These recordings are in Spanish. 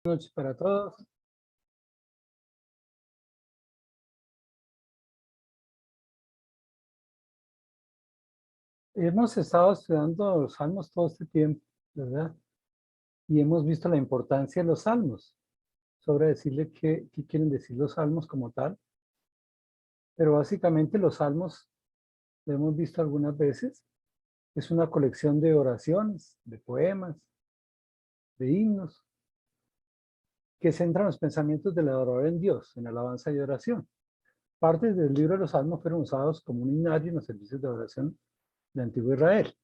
Buenas noches para todos. Hemos estado estudiando los salmos todo este tiempo, ¿verdad? Y hemos visto la importancia de los salmos, sobre decirle qué quieren decir los salmos como tal. Pero básicamente los salmos, lo hemos visto algunas veces, es una colección de oraciones, de poemas, de himnos, que centran los pensamientos del adorador en Dios, en alabanza y oración. Partes del libro de los salmos fueron usados como un himnario en los servicios de oración de Antiguo Israel.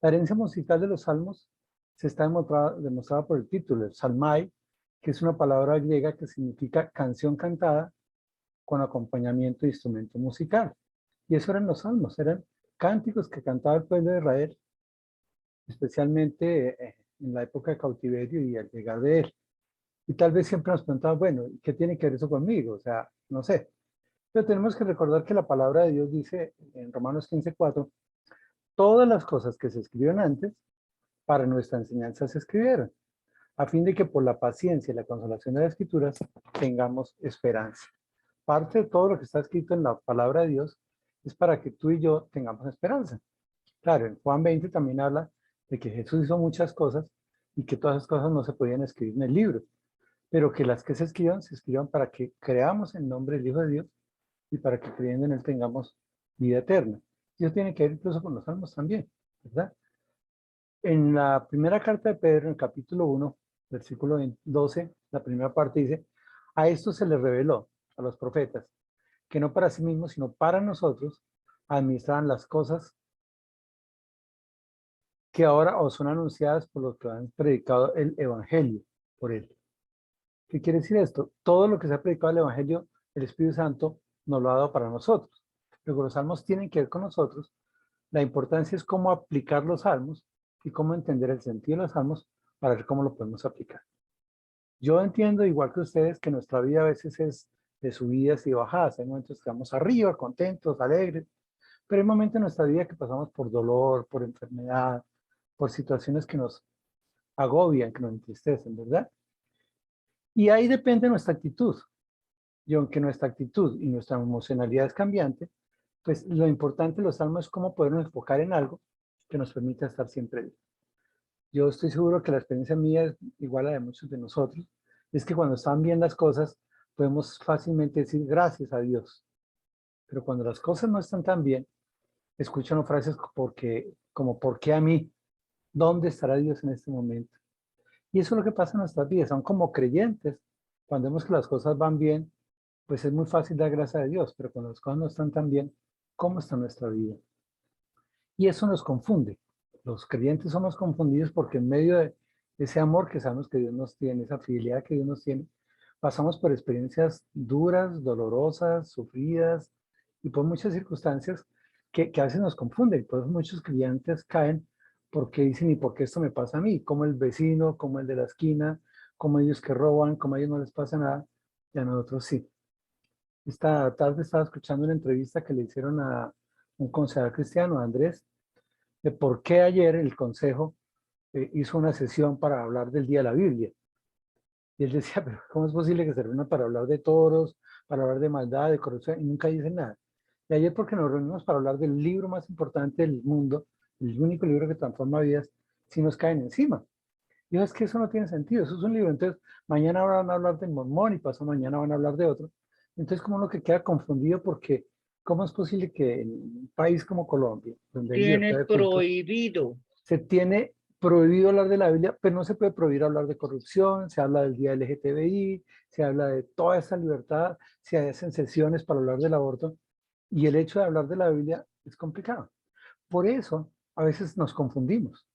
La herencia musical de los salmos se está demostrada por el título, el psalmai, que es una palabra griega que significa canción cantada con acompañamiento de instrumento musical. Y eso eran los salmos, eran cánticos que cantaba el pueblo de Israel, especialmente en la época de cautiverio y al llegar de él. Y tal vez siempre nos preguntamos, bueno, ¿qué tiene que ver eso conmigo? O sea, no sé. Pero tenemos que recordar que la palabra de Dios dice en Romanos 15:4, todas las cosas que se escribieron antes para nuestra enseñanza se escribieron, a fin de que por la paciencia y la consolación de las Escrituras tengamos esperanza. Parte de todo lo que está escrito en la palabra de Dios es para que tú y yo tengamos esperanza. Claro, en Juan 20 también habla de que Jesús hizo muchas cosas y que todas esas cosas no se podían escribir en el libro, pero que las que se escriban para que creamos en nombre del Hijo de Dios y para que creyendo en Él tengamos vida eterna. Y eso tiene que ver incluso con los salmos también, ¿verdad? En la primera carta de Pedro, en el capítulo 1, versículo 12, la primera parte dice, a esto se les reveló, a los profetas, que no para sí mismos, sino para nosotros, administraban las cosas que ahora os son anunciadas por los que han predicado el Evangelio por él. ¿Qué quiere decir esto? Todo lo que se ha predicado el Evangelio, el Espíritu Santo nos lo ha dado para nosotros. Luego los salmos tienen que ver con nosotros. La importancia es cómo aplicar los salmos y cómo entender el sentido de los salmos para ver cómo lo podemos aplicar. Yo entiendo, igual que ustedes, que nuestra vida a veces es de subidas y bajadas. Hay momentos que estamos arriba, contentos, alegres, pero hay momentos en nuestra vida que pasamos por dolor, por enfermedad, por situaciones que nos agobian, que nos entristecen, ¿verdad? Y ahí depende nuestra actitud. Y aunque nuestra actitud y nuestra emocionalidad es cambiante, pues lo importante de los salmos es cómo podernos enfocar en algo que nos permita estar siempre bien. Yo estoy seguro que la experiencia mía es igual a la de muchos de nosotros. Es que cuando están bien las cosas, podemos fácilmente decir gracias a Dios. Pero cuando las cosas no están tan bien, escuchan frases como ¿por qué a mí? ¿Dónde estará Dios en este momento? Y eso es lo que pasa en nuestras vidas. Son como creyentes. Cuando vemos que las cosas van bien, pues es muy fácil dar gracias a Dios. Pero cuando las cosas no están tan bien, ¿cómo está nuestra vida? Y eso nos confunde. Los creyentes somos confundidos porque en medio de ese amor que sabemos que Dios nos tiene, esa fidelidad que Dios nos tiene, pasamos por experiencias duras, dolorosas, sufridas y por muchas circunstancias que a veces nos confunden. Por eso muchos creyentes caen porque dicen, ¿y por qué esto me pasa a mí? Como el vecino, como el de la esquina, como ellos que roban, como a ellos no les pasa nada, y a nosotros sí. Esta tarde estaba escuchando una entrevista que le hicieron a un consejero cristiano, a Andrés, de por qué ayer el Consejo hizo una sesión para hablar del Día de la Biblia. Y él decía, pero ¿cómo es posible que se reúna para hablar de toros, para hablar de maldad, de corrupción, y nunca dicen nada? Y ayer porque nos reunimos para hablar del libro más importante del mundo, el único libro que transforma vidas, si nos caen encima. Y es que eso no tiene sentido, eso es un libro. Entonces, mañana van a hablar de Mormón y pasado mañana van a hablar de otro. Entonces, como uno que queda confundido porque, ¿cómo es posible que en un país como Colombia, donde hay libertad Tiene de culto, prohibido. se tiene prohibido hablar de la Biblia, pero no se puede prohibir hablar de corrupción, se habla del día LGTBI, se habla de toda esa libertad, se hacen sesiones para hablar del aborto, y el hecho de hablar de la Biblia es complicado. Por eso, a veces nos confundimos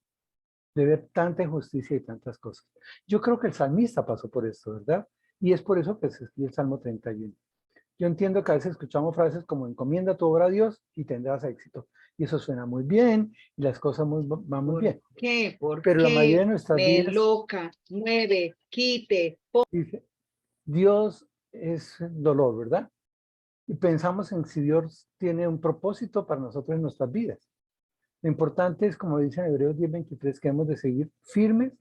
de ver tanta injusticia y tantas cosas. Yo creo que el salmista pasó por esto, ¿verdad? Y es por eso que se escribe el Salmo 31. Yo entiendo que a veces escuchamos frases como encomienda tu obra a Dios y tendrás éxito. Y eso suena muy bien y las cosas van muy ¿Por bien. qué? ¿Por Pero la mayoría qué? de nuestras Me vidas loca, mueve, quite. dice, Dios es dolor, ¿verdad? Y pensamos en si Dios tiene un propósito para nosotros en nuestras vidas. Lo importante es, como dice en Hebreos 10:23, que hemos de seguir firmes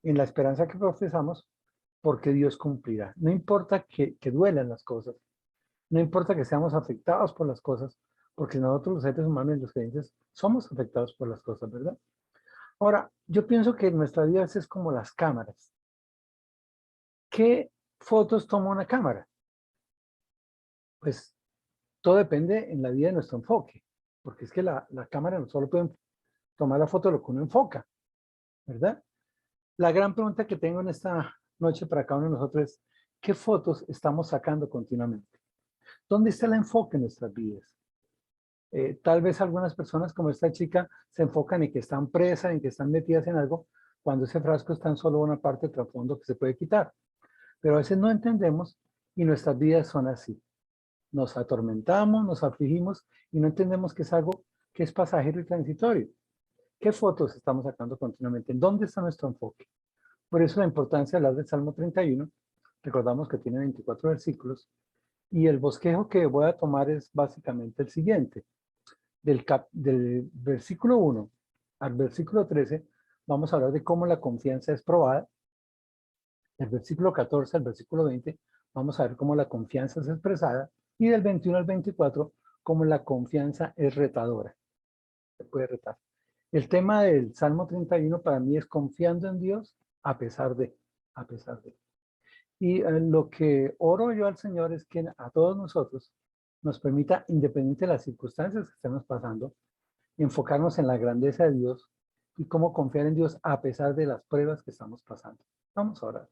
en la esperanza que profesamos, porque Dios cumplirá. No importa que duelan las cosas, no importa que seamos afectados por las cosas, porque nosotros los seres humanos y los creyentes somos afectados por las cosas, ¿verdad? Ahora, yo pienso que nuestra vida es como las cámaras. ¿Qué fotos toma una cámara? Pues todo depende en la vida de nuestro enfoque, porque es que la cámara no solo puede tomar la foto de lo que uno enfoca, ¿verdad? La gran pregunta que tengo en esta noche para cada uno de nosotros es, ¿qué fotos estamos sacando continuamente? ¿Dónde está el enfoque en nuestras vidas? Tal vez algunas personas como esta chica se enfocan en que están presas, en que están metidas en algo, cuando ese frasco está en solo una parte del trasfondo que se puede quitar. Pero a veces no entendemos y nuestras vidas son así. Nos atormentamos, nos afligimos y no entendemos que es algo que es pasajero y transitorio. ¿Qué fotos estamos sacando continuamente? ¿En dónde está nuestro enfoque? Por eso la importancia de hablar del Salmo 31. Recordamos que tiene 24 versículos. Y el bosquejo que voy a tomar es básicamente el siguiente. Del versículo 1 al versículo 13 vamos a hablar de cómo la confianza es probada. Del versículo 14 al versículo 20 vamos a ver cómo la confianza es expresada. Y del 21 al 24 cómo la confianza es retadora. Se puede retar. El tema del Salmo 31 para mí es confiando en Dios a pesar de, a pesar de. Y lo que oro yo al Señor es que a todos nosotros nos permita, independiente de las circunstancias que estemos pasando, enfocarnos en la grandeza de Dios y cómo confiar en Dios a pesar de las pruebas que estamos pasando. Vamos a orar.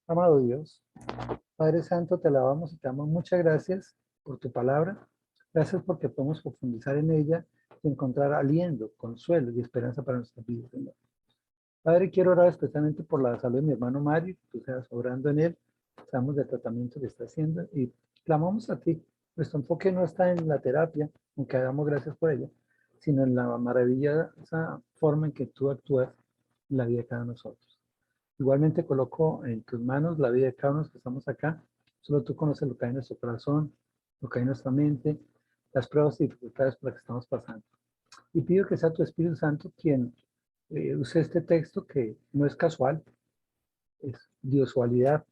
Amado Dios, Padre Santo, te alabamos y te damos muchas gracias por tu palabra. Gracias porque podemos profundizar en ella y encontrar aliento, consuelo y esperanza para nuestras vidas, Señor. Padre, quiero orar especialmente por la salud de mi hermano Mario, que tú seas obrando en él, sabemos del tratamiento que está haciendo y clamamos a ti. Nuestro enfoque no está en la terapia, aunque damos gracias por ella, sino en la maravillosa forma en que tú actúas en la vida de cada uno de nosotros. Igualmente coloco en tus manos la vida de cada uno que estamos acá. Solo tú conoces lo que hay en nuestro corazón, lo que hay en nuestra mente, las pruebas y dificultades por las que estamos pasando. Y pido que sea tu Espíritu Santo quien use este texto que no es casual, es diosualidad.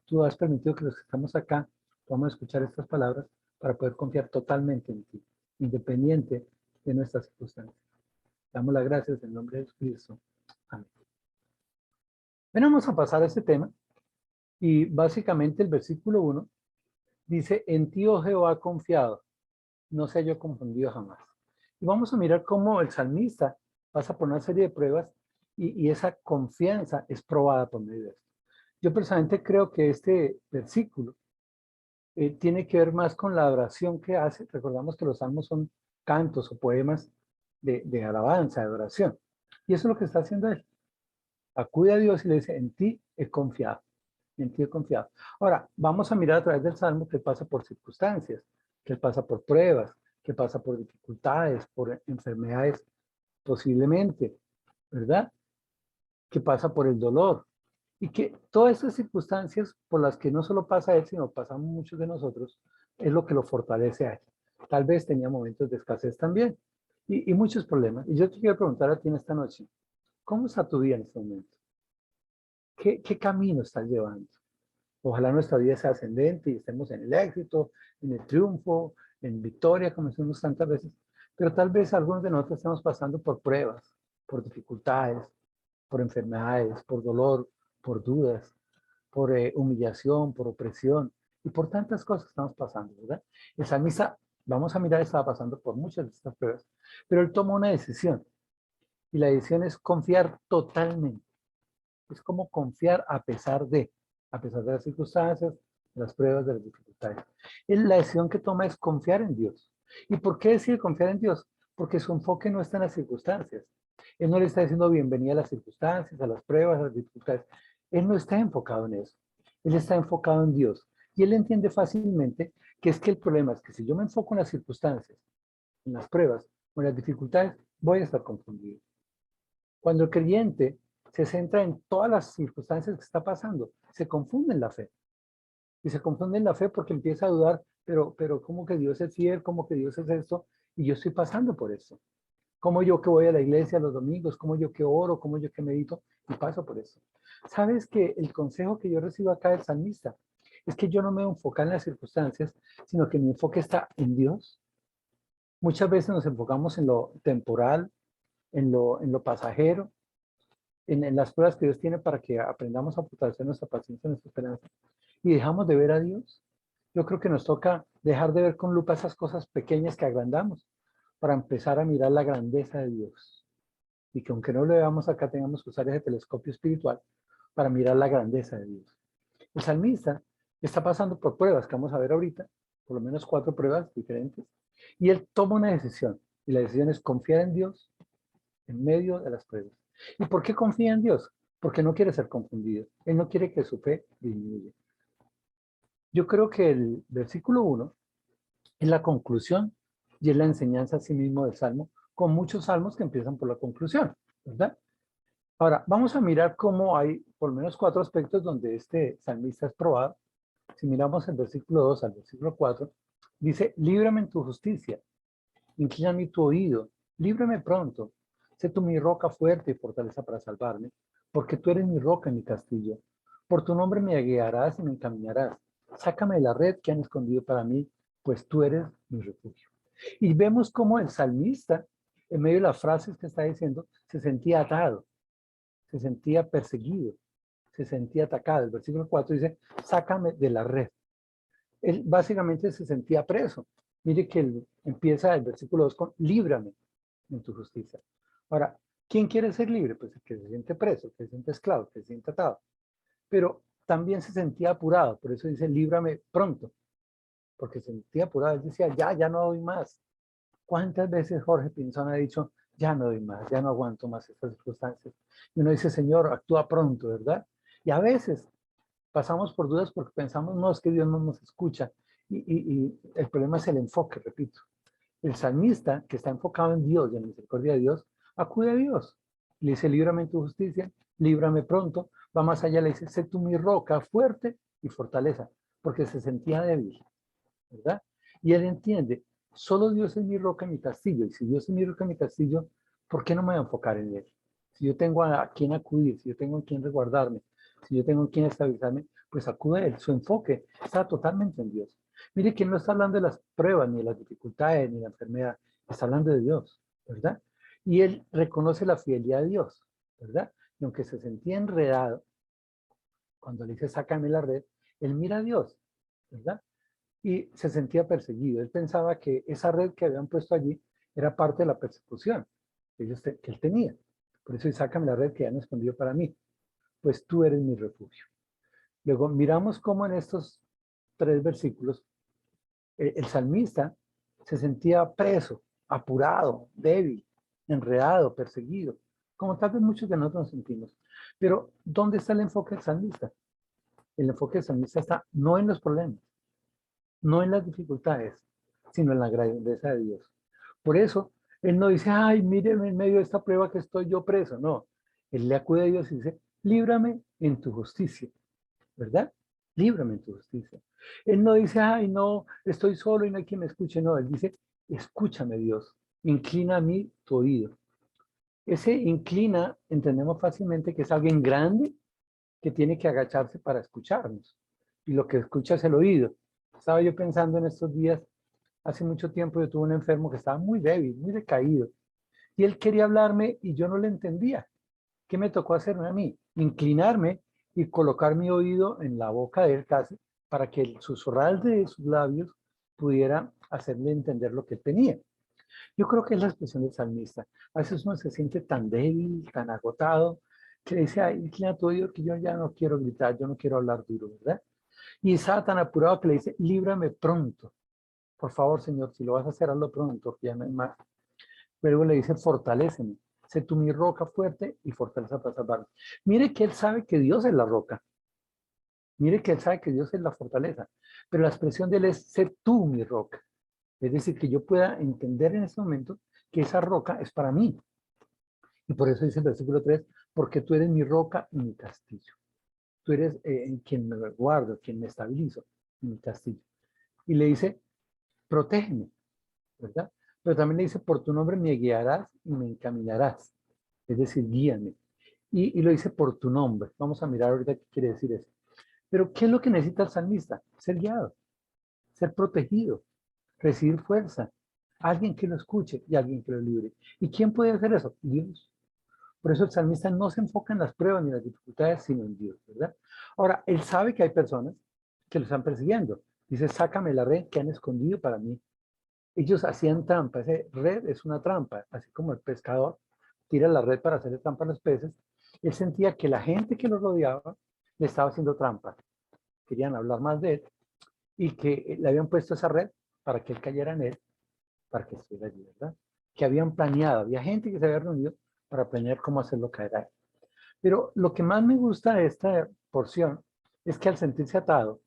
Tú has permitido que los que estamos acá podamos escuchar estas palabras para poder confiar totalmente en ti, independiente de nuestras circunstancias. Damos las gracias en nombre de Jesucristo. Amén. Bueno, vamos a pasar a este tema y básicamente el versículo 1 dice, en ti, oh Jehová, confiado, no sea yo confundido jamás. Y vamos a mirar cómo el salmista pasa por una serie de pruebas y esa confianza es probada por medio de esto. Yo personalmente creo que este versículo tiene que ver más con la oración que hace. Recordamos que los salmos son cantos o poemas de alabanza, de oración. Y eso es lo que está haciendo él. Acude a Dios y le dice, en ti he confiado, en ti he confiado. Ahora, vamos a mirar a través del Salmo que pasa por circunstancias, que pasa por pruebas, que pasa por dificultades, por enfermedades posiblemente, ¿verdad? Que pasa por el dolor. Y que todas estas circunstancias por las que no solo pasa él, sino pasamos muchos de nosotros, es lo que lo fortalece a él. Tal vez tenía momentos de escasez también y muchos problemas. Y yo te quiero preguntar a ti en esta noche, ¿cómo está tu vida en este momento? ¿Qué camino estás llevando? Ojalá nuestra vida sea ascendente y estemos en el éxito, en el triunfo, en victoria, como decimos tantas veces. Pero tal vez algunos de nosotros estamos pasando por pruebas, por dificultades, por enfermedades, por dolor, por dudas, por humillación, por opresión y por tantas cosas estamos pasando, ¿verdad? El salmista, vamos a mirar, estaba pasando por muchas de estas pruebas, pero él tomó una decisión y la decisión es confiar totalmente. Es como confiar a pesar de las circunstancias, de las pruebas, de las dificultades. La decisión que toma es confiar en Dios. ¿Y por qué decide confiar en Dios? Porque su enfoque no está en las circunstancias. Él no le está diciendo bienvenida a las circunstancias, a las pruebas, a las dificultades. Él no está enfocado en eso. Él está enfocado en Dios. Y él entiende fácilmente que es que el problema es que si yo me enfoco en las circunstancias, en las pruebas o en las dificultades, voy a estar confundido. Cuando el creyente se centra en todas las circunstancias que está pasando, se confunde en la fe. Y se confunde en la fe porque empieza a dudar, pero ¿cómo que Dios es fiel? ¿Cómo que Dios es esto? Y yo estoy pasando por eso. ¿Cómo yo que voy a la iglesia los domingos? ¿Cómo yo que oro? ¿Cómo yo que medito? y paso por eso. ¿Sabes que el consejo que yo recibo acá del salmista es que yo no me enfoco en las circunstancias, sino que mi enfoque está en Dios? Muchas veces nos enfocamos en lo temporal, en lo pasajero, en las pruebas que Dios tiene para que aprendamos a fortalecer nuestra paciencia, nuestra esperanza, y dejamos de ver a Dios. Yo creo que nos toca dejar de ver con lupa esas cosas pequeñas que agrandamos para empezar a mirar la grandeza de Dios. Y que aunque no lo veamos acá, tengamos que usar ese telescopio espiritual para mirar la grandeza de Dios. El salmista está pasando por pruebas que vamos a ver ahorita, por lo menos 4 pruebas diferentes, y él toma una decisión. Y la decisión es confiar en Dios en medio de las pruebas. ¿Y por qué confía en Dios? Porque no quiere ser confundido. Él no quiere que su fe disminuya. Yo creo que el versículo 1 es la conclusión y es la enseñanza a sí mismo del Salmo, con muchos salmos que empiezan por la conclusión, ¿verdad? Ahora, vamos a mirar cómo hay por lo menos 4 aspectos donde este salmista es probado. Si miramos el versículo 2 al versículo 4, dice, líbrame en tu justicia, inclina tu oído, líbrame pronto, sé tú mi roca fuerte y fortaleza para salvarme, porque tú eres mi roca y mi castillo. Por tu nombre me guiarás y me encaminarás. Sácame de la red que han escondido para mí, pues tú eres mi refugio. Y vemos cómo el salmista, en medio de las frases que está diciendo, se sentía atado, se sentía perseguido, se sentía atacado. El versículo 4 dice, sácame de la red. Él básicamente se sentía preso. Mire que empieza el versículo 2 con, líbrame en tu justicia. Ahora, ¿quién quiere ser libre? Pues el que se siente preso, el que se siente esclavo, el que se siente atado. Pero también se sentía apurado, por eso dice, líbrame pronto, porque se sentía apurado. Él decía, ya no doy más. ¿Cuántas veces Jorge Pinzón ha dicho, ya no doy más, ya no aguanto más estas circunstancias? Y uno dice, Señor, actúa pronto, ¿verdad? Y a veces pasamos por dudas porque pensamos, no, es que Dios no nos escucha. Y el problema es el enfoque, repito. El salmista, que está enfocado en Dios y en la misericordia de Dios, acude a Dios. Le dice, líbrame en tu justicia, líbrame pronto. Va más allá, le dice, sé tú mi roca fuerte y fortaleza, porque se sentía débil, ¿verdad? Y él entiende, solo Dios es mi roca y mi castillo. Y si Dios es mi roca y mi castillo, ¿por qué no me voy a enfocar en él? Si yo tengo a quién acudir, si yo tengo a quién resguardarme, si yo tengo a quién estabilizarme, pues acude a él. Su enfoque está totalmente en Dios. Mire que él no está hablando de las pruebas, ni de las dificultades, ni de la enfermedad. Está hablando de Dios, ¿verdad? Y él reconoce la fidelidad de Dios, ¿verdad? Y aunque se sentía enredado, cuando le dice, sácame la red, él mira a Dios, ¿verdad? Y se sentía perseguido. Él pensaba que esa red que habían puesto allí era parte de la persecución que él tenía. Por eso, sácame la red que han escondido para mí, pues tú eres mi refugio. Luego miramos cómo en estos 3 versículos el salmista se sentía preso, apurado, débil, enredado, perseguido, como tal vez muchos de nosotros nos sentimos. Pero ¿dónde está el enfoque del salmista? El enfoque del salmista está no en los problemas, no en las dificultades, sino en la grandeza de Dios. Por eso, él no dice, ay, míreme en medio de esta prueba que estoy yo preso. No, él le acude a Dios y dice, líbrame en tu justicia, ¿verdad? Líbrame en tu justicia. Él no dice, ay, no, estoy solo y no hay quien me escuche. No, él dice, escúchame Dios, inclina a mí tu oído. Ese inclina, entendemos fácilmente que es alguien grande que tiene que agacharse para escucharnos. Y lo que escucha es el oído. Estaba yo pensando en estos días, hace mucho tiempo yo tuve un enfermo que estaba muy débil, muy decaído. Y él quería hablarme y yo no le entendía. ¿Qué me tocó hacerme a mí? Inclinarme y colocar mi oído en la boca de él casi para que el susurrar de sus labios pudiera hacerle entender lo que él tenía. Yo creo que es la expresión del salmista. A veces uno se siente tan débil, tan agotado, que le dice, ay, inclina tu oído que yo ya no quiero gritar, yo no quiero hablar duro, ¿verdad? Y estaba tan apurado que le dice, líbrame pronto. Por favor, Señor, si lo vas a hacer, hazlo pronto, que ya no hay más. Luego le dice, fortaléceme. Sé tú mi roca fuerte y fortaleza para salvarme. Mire que él sabe que Dios es la roca. Mire que él sabe que Dios es la fortaleza. Pero la expresión de él es, sé tú mi roca. Es decir, que yo pueda entender en este momento que esa roca es para mí. Y por eso dice el versículo 3, porque tú eres mi roca y mi castillo. Tú eres quien me guardo, quien me estabilizo, mi castillo. Y le dice, protégeme, ¿verdad? Pero también le dice, por tu nombre me guiarás y me encaminarás. Es decir, guíame. Y lo dice por tu nombre. Vamos a mirar ahorita qué quiere decir eso. Pero ¿qué es lo que necesita el salmista? Ser guiado, ser protegido, recibir fuerza, alguien que lo escuche y alguien que lo libre. ¿Y quién puede hacer eso? Dios. Por eso el salmista no se enfoca en las pruebas ni las dificultades, sino en Dios, ¿verdad? Ahora, él sabe que hay personas que lo están persiguiendo. Dice, sácame la red que han escondido para mí. Ellos hacían trampa. Esa red es una trampa, así como el pescador tira la red para hacerle trampa a los peces. Él sentía que la gente que lo rodeaba le estaba haciendo trampa. Querían hablar más de él y que le habían puesto esa red para que él cayera en él, para que estuviera allí, ¿verdad? Que habían planeado, había gente que se había reunido para planear cómo hacerlo caer a él. Pero lo que más me gusta de esta porción es que al sentirse atado,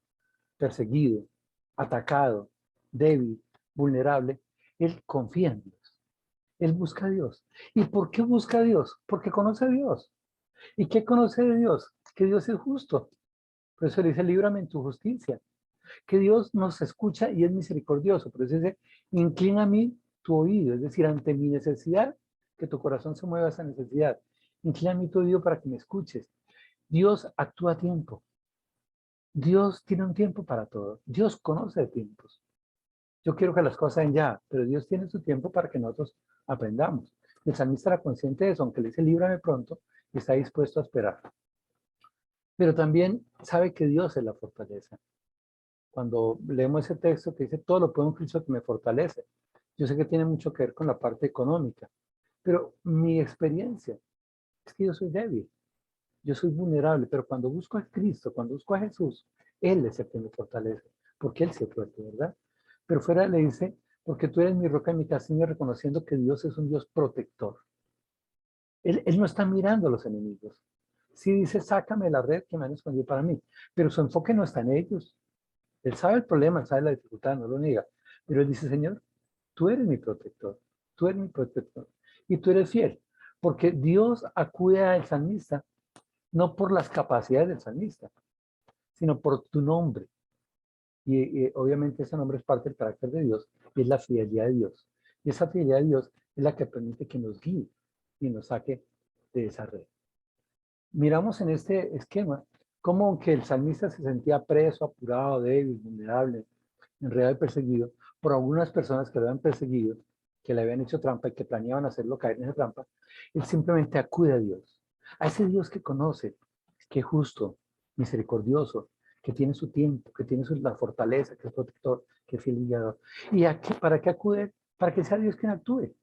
perseguido, atacado, débil, vulnerable, él confía en Dios. Él busca a Dios. ¿Y por qué busca a Dios? Porque conoce a Dios. ¿Y qué conoce de Dios? Que Dios es justo. Por eso le dice, líbrame en tu justicia. Que Dios nos escucha y es misericordioso. Por eso dice, inclina a mí tu oído. Es decir, ante mi necesidad, que tu corazón se mueva a esa necesidad. Inclina a mí tu oído para que me escuches. Dios actúa a tiempo. Dios tiene un tiempo para todo. Dios conoce de tiempos. Yo quiero que las cosas sean ya, pero Dios tiene su tiempo para que nosotros aprendamos. El salmista era consciente de eso, aunque le dice líbrame pronto, y está dispuesto a esperar. Pero también sabe que Dios es la fortaleza. Cuando leemos ese texto que dice todo lo puedo en Cristo que me fortalece, yo sé que tiene mucho que ver con la parte económica, pero mi experiencia es que yo soy débil, yo soy vulnerable, pero cuando busco a Cristo, cuando busco a Jesús, Él es el que me fortalece, porque Él se fuerte, ¿verdad? Pero fuera le dice, porque tú eres mi roca y mi castillo, reconociendo que Dios es un Dios protector. Él no está mirando a los enemigos. Sí dice, sácame la red que me han escondido para mí, pero su enfoque no está en ellos. Él sabe el problema, él sabe la dificultad, no lo niega. Pero él dice, Señor, tú eres mi protector, tú eres mi protector. Y tú eres fiel, porque Dios acude al salmista no por las capacidades del salmista, sino por tu nombre. Y obviamente ese nombre es parte del carácter de Dios y es la fidelidad de Dios. Y esa fidelidad de Dios es la que permite que nos guíe y nos saque de esa red. Miramos en este esquema cómo aunque el salmista se sentía preso, apurado, débil, vulnerable, enredado y perseguido por algunas personas que lo habían perseguido, que le habían hecho trampa y que planeaban hacerlo caer en esa trampa, él simplemente acude a Dios, a ese Dios que conoce, que es justo, misericordioso, que tiene su tiempo, que tiene la fortaleza, que es protector, que es fiel y guiador. ¿Y para qué acude? Para que sea Dios quien actúe.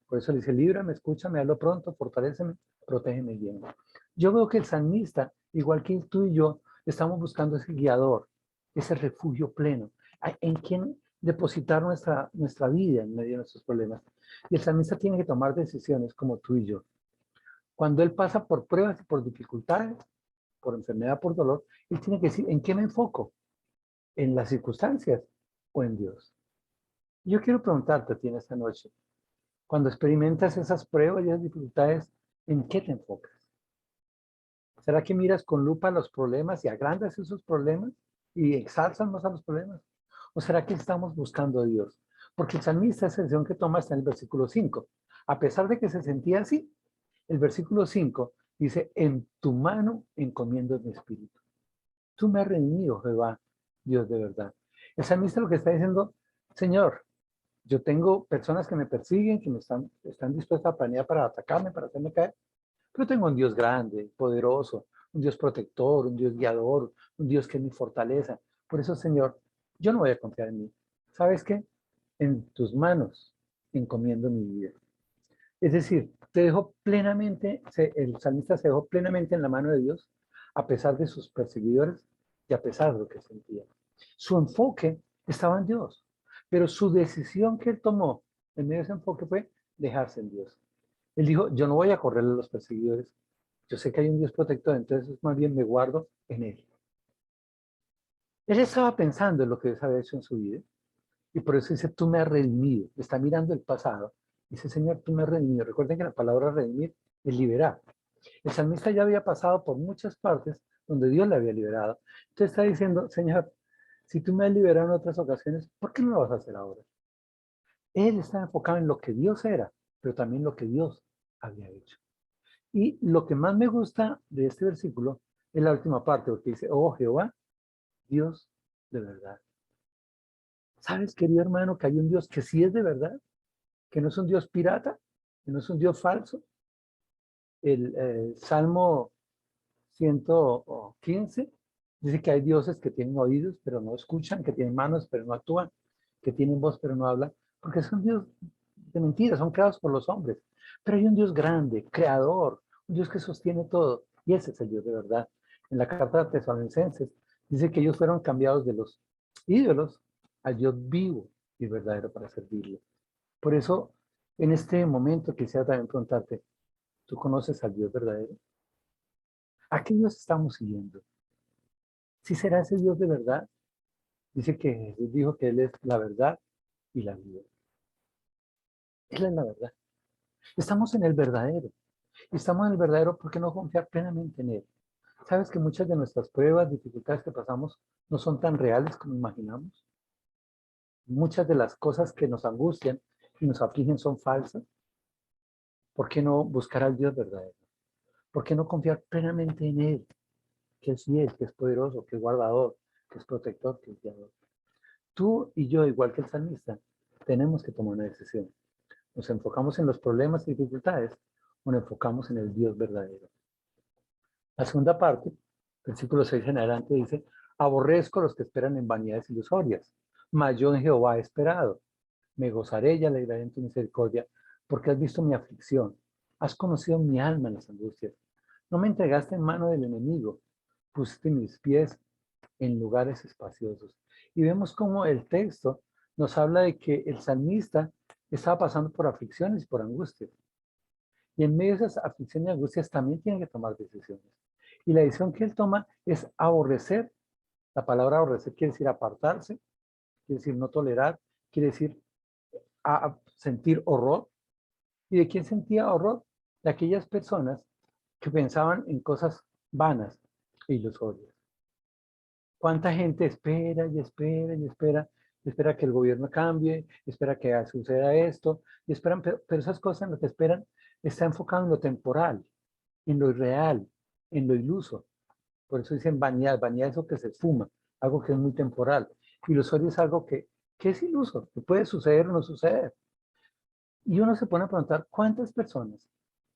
Por eso le dice, líbrame, escúchame, hazlo pronto, fortaléceme, protégeme y guíame. Yo veo que el salmista, igual que tú y yo, estamos buscando ese guiador, ese refugio pleno, en quien depositar nuestra vida en medio de nuestros problemas. Y el salmista tiene que tomar decisiones como tú y yo. Cuando él pasa por pruebas y por dificultades, por enfermedad, por dolor, él tiene que decir, ¿en qué me enfoco? ¿En las circunstancias o en Dios? Yo quiero preguntarte a ti en esta noche, cuando experimentas esas pruebas y esas dificultades, ¿en qué te enfocas? ¿Será que miras con lupa los problemas y agrandas esos problemas y exalzas más a los problemas? ¿O será que estamos buscando a Dios? Porque el salmista, esa decisión que toma está en el versículo 5. A pesar de que se sentía así, el versículo 5 dice, en tu mano encomiendo mi espíritu. Tú me has redimido, Jehová, Dios de verdad. El salmista lo que está diciendo, Señor, yo tengo personas que me persiguen, que están dispuestas a planear para atacarme, para hacerme caer, pero tengo un Dios grande, poderoso, un Dios protector, un Dios guiador, un Dios que es mi fortaleza. Por eso, Señor, yo no voy a confiar en mí. ¿Sabes qué? En tus manos encomiendo mi vida. Es decir, te dejo plenamente, el salmista se dejó plenamente en la mano de Dios, a pesar de sus perseguidores y a pesar de lo que sentía. Su enfoque estaba en Dios, pero su decisión que él tomó en medio de ese enfoque fue dejarse en Dios. Él dijo, yo no voy a correrle a los perseguidores. Yo sé que hay un Dios protector, entonces más bien me guardo en él. Él estaba pensando en lo que Dios había hecho en su vida y por eso dice, tú me has redimido. Está mirando el pasado. Dice, Señor, tú me has redimido. Recuerden que la palabra redimir es liberar. El salmista ya había pasado por muchas partes donde Dios le había liberado. Entonces está diciendo, Señor, si tú me has liberado en otras ocasiones, ¿por qué no lo vas a hacer ahora? Él está enfocado en lo que Dios era, pero también lo que Dios había hecho. Y lo que más me gusta de este versículo es la última parte, porque dice, oh Jehová, Dios de verdad. ¿Sabes, querido hermano, que hay un Dios que sí es de verdad? Que no es un Dios pirata, que no es un Dios falso. El Salmo 115 dice que hay dioses que tienen oídos, pero no escuchan, que tienen manos, pero no actúan, que tienen voz, pero no hablan, porque son dios de mentiras, son creados por los hombres. Pero hay un Dios grande, creador, un Dios que sostiene todo, y ese es el Dios de verdad. En la carta de Tesalonicenses dice que ellos fueron cambiados de los ídolos al Dios vivo y verdadero para servirle. Por eso, en este momento quisiera también preguntarte, ¿tú conoces al Dios verdadero? ¿A qué Dios estamos siguiendo? ¿Sí será ese Dios de verdad? Dice que Jesús dijo que Él es la verdad y la vida. Él es la verdad. Estamos en el verdadero. Y estamos en el verdadero porque no confiar plenamente en Él. ¿Sabes que muchas de nuestras pruebas, dificultades que pasamos no son tan reales como imaginamos? Muchas de las cosas que nos angustian y nos afligen son falsas. ¿Por qué no buscar al Dios verdadero? ¿Por qué no confiar plenamente en Él? Que es fiel, que es poderoso, que es guardador, que es protector, que es guiador. Tú y yo, igual que el salmista, tenemos que tomar una decisión. ¿Nos enfocamos en los problemas y dificultades o nos enfocamos en el Dios verdadero? La segunda parte, versículo 6 en adelante, dice, aborrezco a los que esperan en vanidades ilusorias, mas yo en Jehová he esperado. Me gozaré y alegraré en tu misericordia, porque has visto mi aflicción, has conocido mi alma en las angustias. No me entregaste en mano del enemigo, pusiste mis pies en lugares espaciosos. Y vemos cómo el texto nos habla de que el salmista estaba pasando por aflicciones y por angustias. Y en medio de esas aflicciones y angustias también tiene que tomar decisiones. Y la decisión que él toma es aborrecer. La palabra aborrecer quiere decir apartarse, quiere decir no tolerar, quiere decir sentir horror. ¿Y de quién sentía horror? De aquellas personas que pensaban en cosas vanas e ilusorias. ¿Cuánta gente espera y espera y espera? Espera que el gobierno cambie, espera que suceda esto, y esperan, pero esas cosas en lo que esperan está enfocado en lo temporal, en lo irreal, en lo iluso. Por eso dicen vanidad. Vanidad es lo que se esfuma, algo que es muy temporal. Ilusorio es algo que es iluso, que puede suceder o no suceder. Y uno se pone a preguntar, ¿cuántas personas,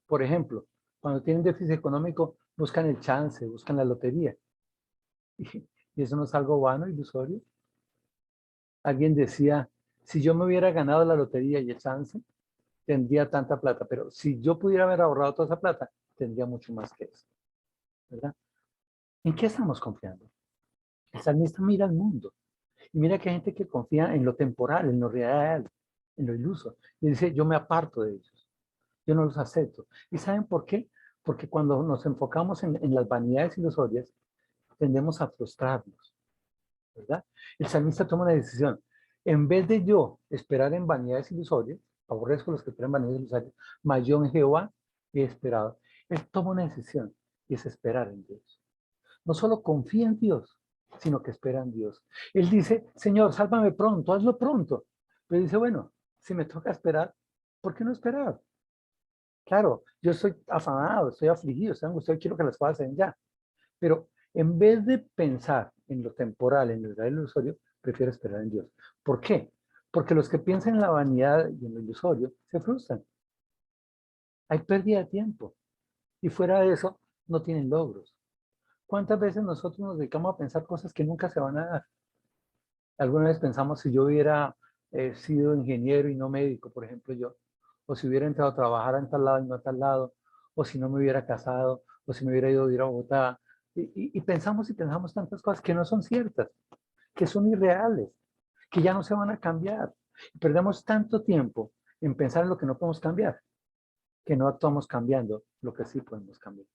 por ejemplo, cuando tienen déficit económico, buscan el chance, buscan la lotería? Y eso no es algo vano, ilusorio. Alguien decía, si yo me hubiera ganado la lotería y el chance, tendría tanta plata, pero si yo pudiera haber ahorrado toda esa plata, tendría mucho más que eso, ¿verdad? ¿En qué estamos confiando? El salmista mira al mundo y mira que hay gente que confía en lo temporal, en lo real, en lo iluso. Y dice, yo me aparto de ellos, yo no los acepto. ¿Y saben por qué? Porque cuando nos enfocamos en las vanidades ilusorias, tendemos a frustrarnos, ¿verdad? El salmista toma una decisión. En vez de yo esperar en vanidades ilusorias, aborrezco los que esperan vanidades ilusorias, mas yo en Jehová he esperado. Él toma una decisión y es esperar en Dios. No solo confía en Dios, sino que espera en Dios. Él dice, Señor, sálvame pronto, hazlo pronto. Pero dice, bueno, si me toca esperar, ¿por qué no esperar? Claro, yo estoy afanado, estoy afligido, estoy angustiado, quiero que las cosas se den ya. Pero en vez de pensar en lo temporal, en lo real ilusorio, prefiero esperar en Dios. ¿Por qué? Porque los que piensan en la vanidad y en lo ilusorio se frustran. Hay pérdida de tiempo. Y fuera de eso, no tienen logros. ¿Cuántas veces nosotros nos dedicamos a pensar cosas que nunca se van a dar? Alguna vez pensamos si yo hubiera sido ingeniero y no médico, por ejemplo, yo, o si hubiera entrado a trabajar en tal lado y no a tal lado, o si no me hubiera casado, o si me hubiera ido a vivir a Bogotá. Y pensamos y pensamos tantas cosas que no son ciertas, que son irreales, que ya no se van a cambiar. Y perdemos tanto tiempo en pensar en lo que no podemos cambiar, que no actuamos cambiando lo que sí podemos cambiar.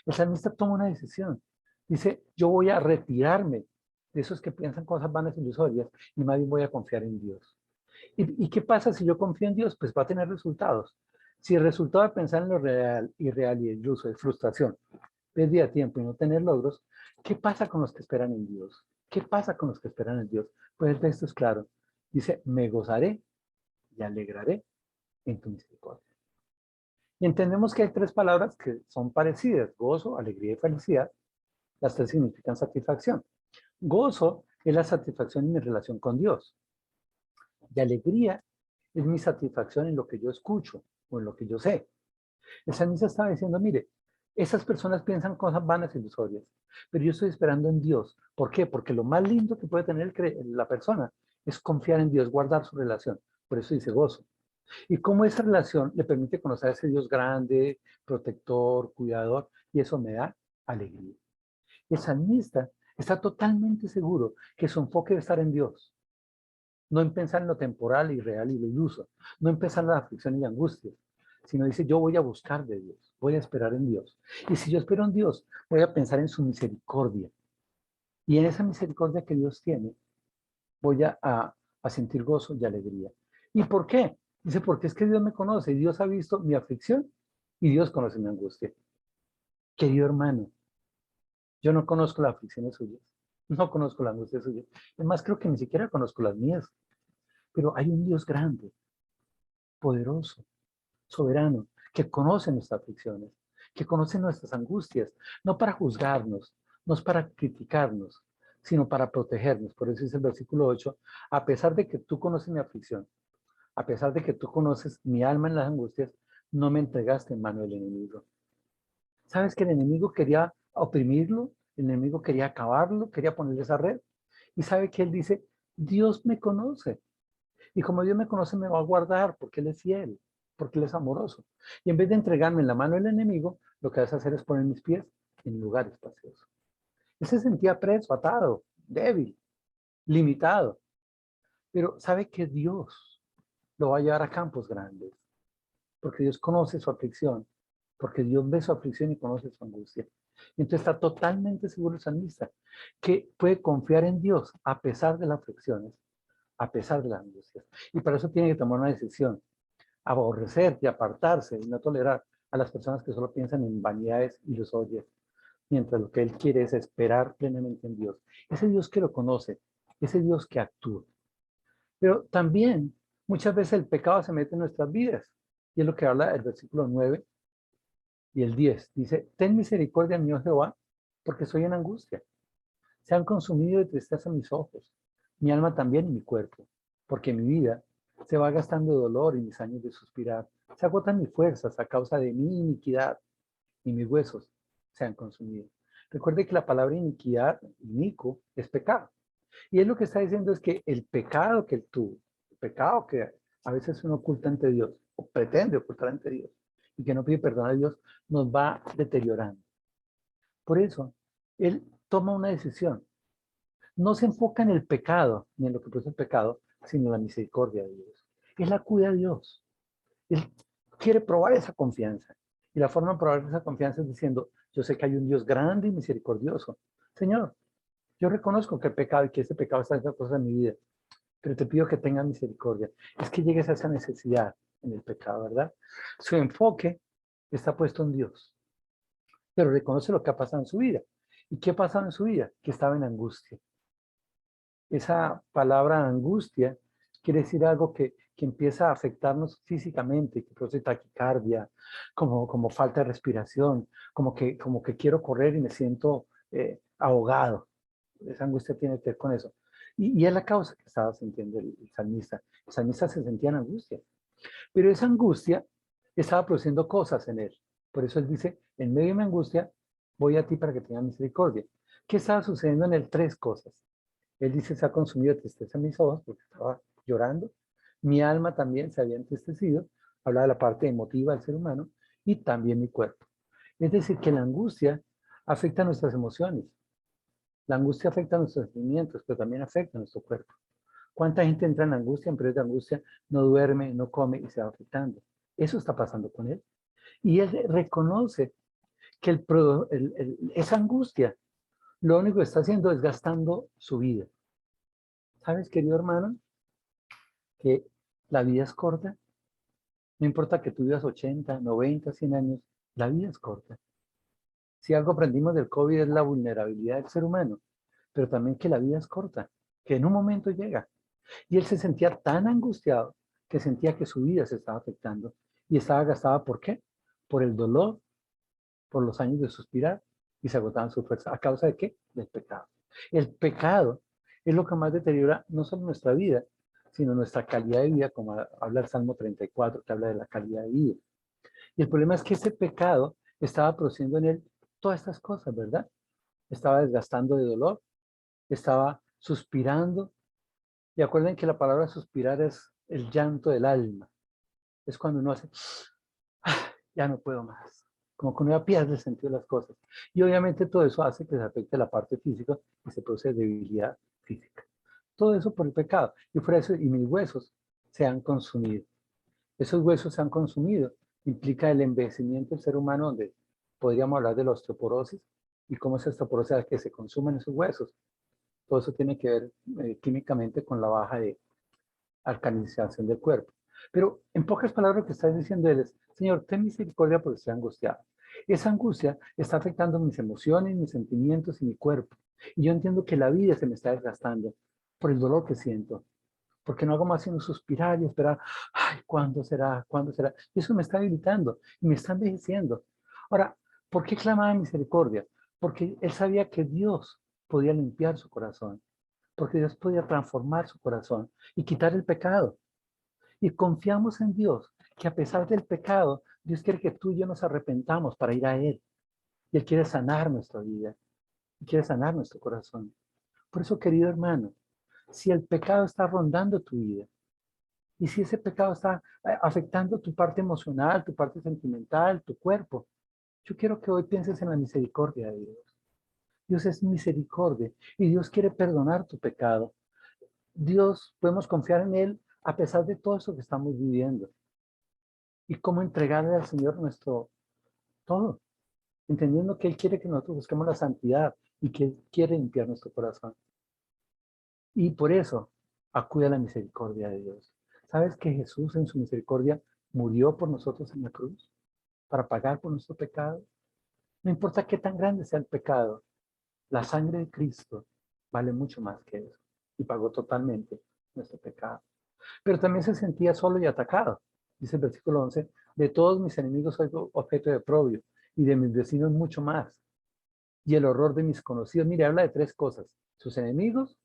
El salmista toma una decisión. Dice, yo voy a retirarme de esos que piensan cosas vanas y ilusorias y más bien voy a confiar en Dios. ¿Y qué pasa si yo confío en Dios? Pues va a tener resultados. Si el resultado de pensar en lo real, irreal y iluso es frustración, pérdida de tiempo y no tener logros, ¿qué pasa con los que esperan en Dios? ¿Qué pasa con los que esperan en Dios? Pues el texto es claro. Dice, me gozaré y alegraré en tu misericordia. Y entendemos que hay tres palabras que son parecidas: gozo, alegría y felicidad. Las tres significan satisfacción. Gozo es la satisfacción en mi relación con Dios. Y alegría es mi satisfacción en lo que yo escucho o en lo que yo sé. El salmista estaba diciendo, mire, esas personas piensan cosas vanas y ilusorias, pero yo estoy esperando en Dios. ¿Por qué? Porque lo más lindo que puede tener la persona es confiar en Dios, guardar su relación. Por eso dice gozo. Y cómo esa relación le permite conocer a ese Dios grande, protector, cuidador, y eso me da alegría. El salmista está totalmente seguro que su enfoque debe estar en Dios, no en pensar en lo temporal, irreal y lo iluso, no en pensar en la aflicción y la angustia, sino dice, yo voy a buscar de Dios, voy a esperar en Dios. Y si yo espero en Dios, voy a pensar en su misericordia. Y en esa misericordia que Dios tiene, voy a sentir gozo y alegría. ¿Y por qué? Dice, porque es que Dios me conoce, y Dios ha visto mi aflicción y Dios conoce mi angustia. Querido hermano, yo no conozco las aflicciones suyas, no conozco la angustia suya. Es más, creo que ni siquiera conozco las mías. Pero hay un Dios grande, poderoso, soberano, que conoce nuestras aflicciones, que conoce nuestras angustias, no para juzgarnos, no es para criticarnos, sino para protegernos. Por eso dice el versículo 8, a pesar de que tú conoces mi aflicción, a pesar de que tú conoces mi alma en las angustias, no me entregaste en mano del enemigo. ¿Sabes que el enemigo quería oprimirlo? El enemigo quería acabarlo, quería ponerle esa red. Y sabe que él dice, Dios me conoce. Y como Dios me conoce, me va a guardar porque Él es fiel, porque Él es amoroso. Y en vez de entregarme en la mano del enemigo, lo que hace hacer es poner mis pies en lugares espaciosos. Él se sentía preso, atado, débil, limitado. Pero sabe que Dios lo va a llevar a campos grandes, porque Dios conoce su aflicción, porque Dios ve su aflicción y conoce su angustia. Y entonces está totalmente seguro el salmista que puede confiar en Dios a pesar de las aflicciones, a pesar de las angustias. Y para eso tiene que tomar una decisión: aborrecer y apartarse y no tolerar a las personas que solo piensan en vanidades ilusorias, mientras lo que él quiere es esperar plenamente en Dios. Ese Dios que lo conoce, ese Dios que actúa. Pero también muchas veces el pecado se mete en nuestras vidas. Y es lo que habla el versículo 9 y el 10. Dice, ten misericordia mío Jehová, porque soy en angustia. Se han consumido de tristeza mis ojos, mi alma también y mi cuerpo, porque mi vida se va gastando de dolor y mis años de suspirar. Se agotan mis fuerzas a causa de mi iniquidad y mis huesos se han consumido. Recuerde que la palabra iniquidad, inico, es pecado. Y él lo que está diciendo es que el pecado que él tuvo, el pecado que a veces uno oculta ante Dios, o pretende ocultar ante Dios, y que no pide perdón a Dios, nos va deteriorando. Por eso, él toma una decisión. No se enfoca en el pecado, ni en lo que produce el pecado, sino en la misericordia de Dios. Él acude a Dios. Él quiere probar esa confianza. Y la forma de probar esa confianza es diciendo, yo sé que hay un Dios grande y misericordioso. Señor, yo reconozco que he pecado y que este pecado está en esta cosa en mi vida, pero te pido que tengas misericordia. Es que llegues a esa necesidad en el pecado, ¿verdad? Su enfoque está puesto en Dios, pero reconoce lo que ha pasado en su vida. ¿Y qué ha pasado en su vida? Que estaba en angustia. Esa palabra angustia quiere decir algo que empieza a afectarnos físicamente, que produce taquicardia, como falta de respiración, como que quiero correr y me siento ahogado. Esa angustia tiene que ver con eso. Y es la causa que estaba sintiendo el salmista. El salmista se sentía en angustia, pero esa angustia estaba produciendo cosas en él. Por eso él dice, en medio de mi angustia, voy a ti para que tengas misericordia. ¿Qué estaba sucediendo en él? Tres cosas. Él dice, se ha consumido de tristeza mis ojos porque estaba llorando. Mi alma también se había entristecido. Habla de la parte emotiva del ser humano y también mi cuerpo. Es decir, que la angustia afecta nuestras emociones. La angustia afecta a nuestros sentimientos, pero también afecta a nuestro cuerpo. ¿Cuánta gente entra en angustia, en periodos de angustia, no duerme, no come y se va afectando? Eso está pasando con él. Y él reconoce que esa angustia lo único que está haciendo es gastando su vida. ¿Sabes, querido hermano? Que la vida es corta. No importa que tú vivas 80, 90, 100 años, la vida es corta. Si algo aprendimos del COVID es la vulnerabilidad del ser humano, pero también que la vida es corta, que en un momento llega. Y él se sentía tan angustiado que sentía que su vida se estaba afectando y estaba gastada. ¿Por qué? por el dolor, por los años de suspirar, y se agotaban sus fuerzas. ¿A causa de qué? Del pecado. El pecado es lo que más deteriora no solo nuestra vida, sino nuestra calidad de vida, como habla el Salmo 34, que habla de la calidad de vida. Y el problema es que ese pecado estaba produciendo en él todas estas cosas, ¿verdad? Estaba desgastando de dolor, estaba suspirando. Y acuerden que la palabra suspirar es el llanto del alma. Es cuando uno hace, ya no puedo más. Como que uno ya pierde el sentido de las cosas. Y obviamente todo eso hace que se afecte la parte física y se produce debilidad física. Todo eso por el pecado. Y por eso, y mis huesos se han consumido. Esos huesos se han consumido. Implica el envejecimiento del ser humano, donde podríamos hablar de la osteoporosis y cómo esa osteoporosis hace que se consumen esos huesos. Todo eso tiene que ver químicamente con la baja de alcalinización del cuerpo. Pero en pocas palabras lo que está diciendo él es, Señor, ten misericordia porque estoy angustiado. Esa angustia está afectando mis emociones, mis sentimientos y mi cuerpo. Y yo entiendo que la vida se me está desgastando por el dolor que siento. Porque no hago más sino suspirar y esperar, ay, ¿cuándo será? ¿Cuándo será? Y eso me está debilitando y me está envejeciendo. Ahora, ¿por qué clamaba misericordia? Porque él sabía que Dios podía limpiar su corazón, porque Dios podía transformar su corazón y quitar el pecado. Y confiamos en Dios, que a pesar del pecado, Dios quiere que tú y yo nos arrepentamos para ir a Él. Y Él quiere sanar nuestra vida, y quiere sanar nuestro corazón. Por eso, querido hermano, si el pecado está rondando tu vida, y si ese pecado está afectando tu parte emocional, tu parte sentimental, tu cuerpo, yo quiero que hoy pienses en la misericordia de Dios. Dios es misericordia y Dios quiere perdonar tu pecado. Dios, podemos confiar en Él a pesar de todo eso que estamos viviendo. Y cómo entregarle al Señor nuestro todo, entendiendo que Él quiere que nosotros busquemos la santidad y que Él quiere limpiar nuestro corazón. Y por eso acude a la misericordia de Dios. ¿Sabes que Jesús en su misericordia murió por nosotros en la cruz para pagar por nuestro pecado? No importa qué tan grande sea el pecado, la sangre de Cristo vale mucho más que eso y pagó totalmente nuestro pecado. Pero también se sentía solo y atacado. Dice el versículo 11, de todos mis enemigos soy objeto de oprobio y de mis vecinos mucho más. Y el horror de mis conocidos, mire, habla de tres cosas. Sus enemigos,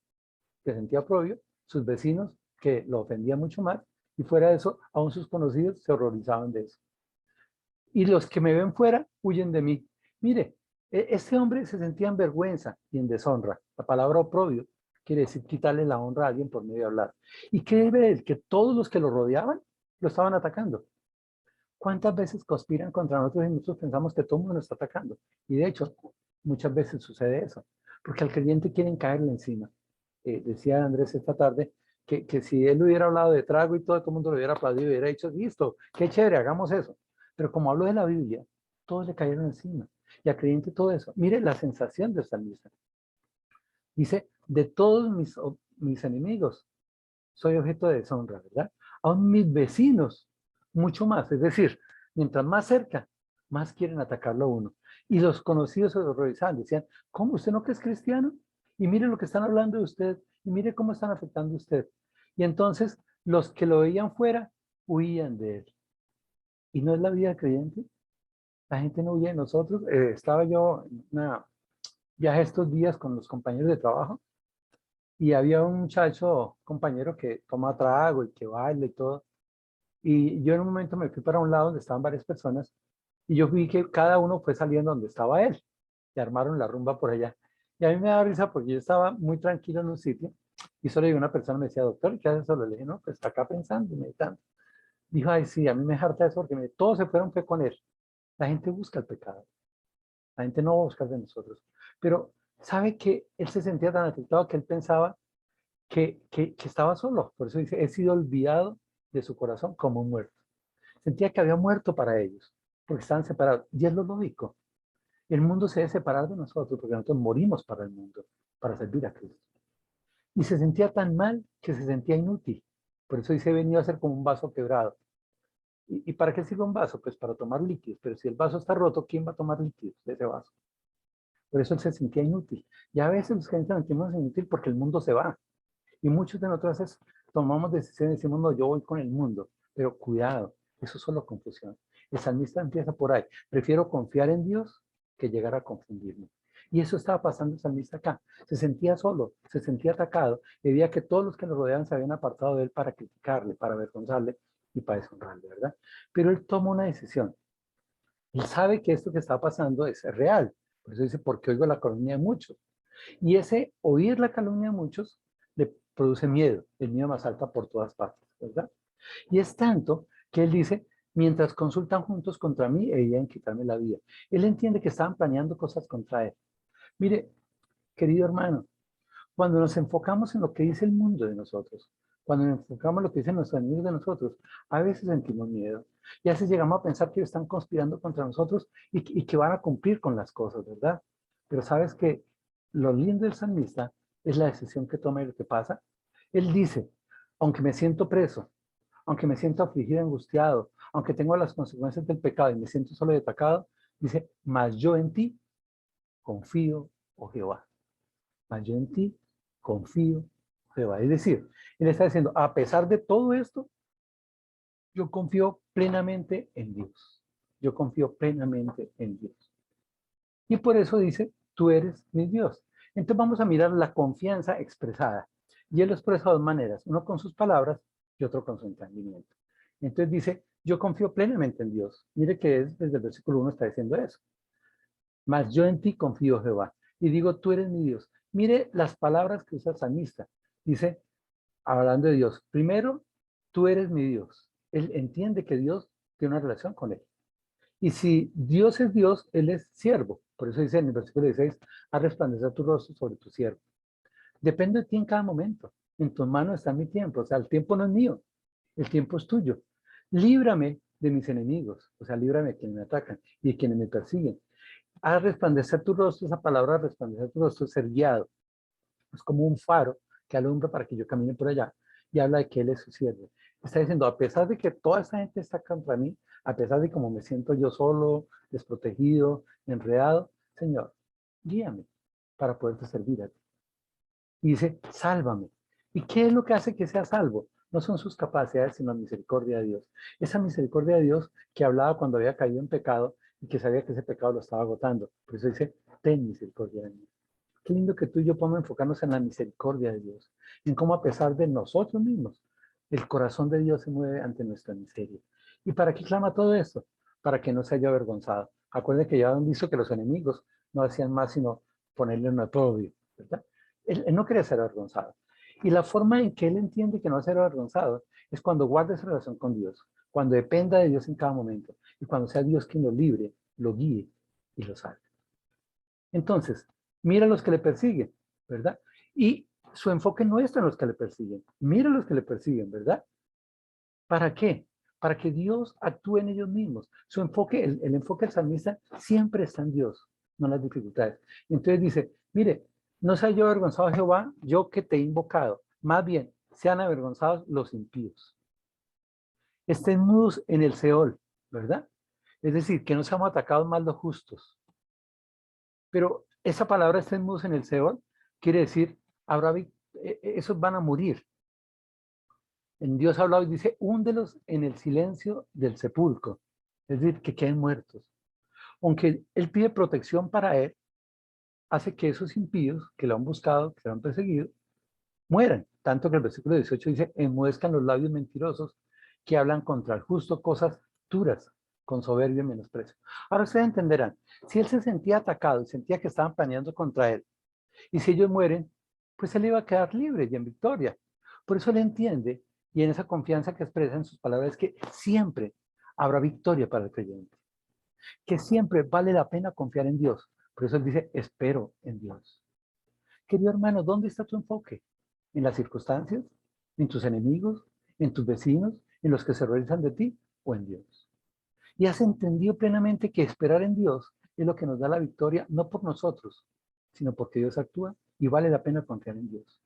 que sentía oprobio, sus vecinos, que lo ofendían mucho más, y fuera de eso, aún sus conocidos se horrorizaban de eso. Y los que me ven fuera huyen de mí. Mire, este hombre se sentía en vergüenza y en deshonra. La palabra oprobio quiere decir quitarle la honra a alguien por medio de hablar. ¿Y qué debe él? Que todos los que lo rodeaban lo estaban atacando. ¿Cuántas veces conspiran contra nosotros y nosotros pensamos que todo el mundo nos está atacando? Y de hecho, muchas veces sucede eso, porque al creyente quieren caerle encima. Decía Andrés esta tarde que si él hubiera hablado de trago y todo el mundo lo hubiera aplaudido y hubiera dicho, listo, qué chévere, hagamos eso. Pero como habló de la Biblia, todos le cayeron encima. Y al creyente todo eso. Mire la sensación de salmista. Dice, de todos mis enemigos, soy objeto de deshonra, ¿verdad? Aún mis vecinos, mucho más. Es decir, mientras más cerca, más quieren atacarlo a uno. Y los conocidos se horrorizaban, decían, ¿cómo? ¿Usted no que es cristiano? Y mire lo que están hablando de usted, y mire cómo están afectando a usted. Y entonces los que lo veían fuera, huían de él. ¿Y no es la vida creyente? La gente no huye de nosotros. Estaba yo en una viaje estos días con los compañeros de trabajo, y había un muchacho, compañero, que toma trago y que baila y todo. Y yo en un momento me fui para un lado donde estaban varias personas y yo vi que cada uno fue saliendo donde estaba él y armaron la rumba por allá. Y a mí me daba risa porque yo estaba muy tranquilo en un sitio y solo llegó una persona y me decía, doctor, ¿qué haces solo? Le dije, no, pues está acá pensando, meditando. Dijo, ay, sí, a mí me harta eso porque todos se fueron fue con él. La gente busca el pecado. La gente no va a buscar de nosotros. Pero sabe que él se sentía tan afectado que él pensaba que estaba solo. Por eso dice, he sido olvidado de su corazón como un muerto. Sentía que había muerto para ellos, porque estaban separados. Y es lo lógico. El mundo se debe separar de nosotros, porque nosotros morimos para el mundo, para servir a Cristo. Y se sentía tan mal que se sentía inútil. Por eso dice, he venido a ser como un vaso quebrado. ¿Y para qué sirve un vaso? Pues para tomar líquidos. Pero si el vaso está roto, ¿quién va a tomar líquidos de ese vaso? Por eso él se sentía inútil. Y a veces los que nos sentimos inútil porque el mundo se va. Y muchos de nosotros tomamos decisiones y decimos, no, yo voy con el mundo. Pero cuidado, eso es solo confusión. El salmista empieza por ahí. Prefiero confiar en Dios que llegar a confundirme. Y eso estaba pasando el salmista acá. Se sentía solo, se sentía atacado, y veía que todos los que lo rodeaban se habían apartado de él para criticarle, para avergonzarle y para deshonrarle, ¿verdad? Pero él toma una decisión. Él sabe que esto que está pasando es real. Por eso dice, porque oigo la calumnia de muchos. Y ese oír la calumnia de muchos le produce miedo. El miedo más alta por todas partes, ¿verdad? Y es tanto que él dice, mientras consultan juntos contra mí, debían quitarme la vida. Él entiende que estaban planeando cosas contra él. Mire, querido hermano, cuando nos enfocamos en lo que dice el mundo de nosotros, cuando nos enfocamos en lo que dicen nuestros enemigos de nosotros, a veces sentimos miedo. Y a veces llegamos a pensar que ellos están conspirando contra nosotros y que van a cumplir con las cosas, ¿verdad? Pero sabes que lo lindo del salmista es la decisión que toma y lo que pasa. Él dice, aunque me siento preso, aunque me siento afligido, angustiado, aunque tengo las consecuencias del pecado y me siento solo y atacado, dice, mas yo en ti confío, oh Jehová. Mas yo en ti confío, oh Jehová. Es decir, él está diciendo, a pesar de todo esto, yo confío plenamente en Dios. Yo confío plenamente en Dios. Y por eso dice, tú eres mi Dios. Entonces vamos a mirar la confianza expresada. Y él lo expresa de dos maneras, uno con sus palabras y otro con su entendimiento. Entonces dice, yo confío plenamente en Dios. Mire que desde el versículo 1 está diciendo eso. Mas yo en ti confío, Jehová. Y digo, tú eres mi Dios. Mire las palabras que usa el salmista. Dice, hablando de Dios, primero, tú eres mi Dios. Él entiende que Dios tiene una relación con él. Y si Dios es Dios, Él es siervo. Por eso dice en el versículo 16, a resplandecer tu rostro sobre tu siervo. Depende de ti en cada momento. En tus manos está mi tiempo. O sea, el tiempo no es mío. El tiempo es tuyo. Líbrame de mis enemigos. O sea, líbrame de quienes me atacan y de quienes me persiguen. A resplandecer tu rostro, esa palabra resplandecer tu rostro es ser guiado. Es como un faro que alumbra para que yo camine por allá. Y habla de que Él es su siervo. Está diciendo, a pesar de que toda esta gente está contra mí, a pesar de cómo me siento yo solo, desprotegido, enredado, Señor, guíame para poderte servir a ti. Y dice, sálvame. ¿Y qué es lo que hace que sea salvo? No son sus capacidades, sino la misericordia de Dios. Esa misericordia de Dios que hablaba cuando había caído en pecado y que sabía que ese pecado lo estaba agotando. Por eso dice, ten misericordia de mí. Qué lindo que tú y yo podamos enfocarnos en la misericordia de Dios, en cómo a pesar de nosotros mismos, el corazón de Dios se mueve ante nuestra miseria. ¿Y para qué clama todo esto? Para que no se haya avergonzado. Acuérdense que ya han visto que los enemigos no hacían más sino ponerle un oprobio, ¿verdad? Él no quería ser avergonzado. Y la forma en que él entiende que no va a ser avergonzado es cuando guarda esa relación con Dios, cuando dependa de Dios en cada momento y cuando sea Dios quien lo libre, lo guíe y lo salve. Entonces, mira a los que le persiguen, ¿verdad? Y su enfoque no está en los que le persiguen. Mira a los que le persiguen, ¿verdad? ¿Para qué? Para que Dios actúe en ellos mismos. Su enfoque, el enfoque del salmista siempre está en Dios, no en las dificultades. Entonces dice, mire, no sea yo avergonzado, Jehová, yo que te he invocado. Más bien, sean avergonzados los impíos. Estén mudos en el Seol, ¿verdad? Es decir, que no seamos atacados más los justos. Pero esa palabra estén mudos en el Seol quiere decir, esos van a morir. En Dios ha hablado y dice, húndelos en el silencio del sepulcro. Es decir, que queden muertos. Aunque Él pide protección para Él, hace que esos impíos que lo han buscado, que lo han perseguido, mueran. Tanto que el versículo 18 dice, enmuezcan los labios mentirosos que hablan contra el justo cosas duras, con soberbia y menosprecio. Ahora ustedes entenderán, si Él se sentía atacado y sentía que estaban planeando contra Él, y si ellos mueren, pues Él iba a quedar libre y en victoria. Por eso Él entiende, y en esa confianza que expresa en sus palabras, que siempre habrá victoria para el creyente. Que siempre vale la pena confiar en Dios. Por eso Él dice, espero en Dios. Querido hermano, ¿dónde está tu enfoque? ¿En las circunstancias? ¿En tus enemigos? ¿En tus vecinos? ¿En los que se realizan de ti? ¿O en Dios? Y has entendido plenamente que esperar en Dios es lo que nos da la victoria, no por nosotros, sino porque Dios actúa y vale la pena confiar en Dios.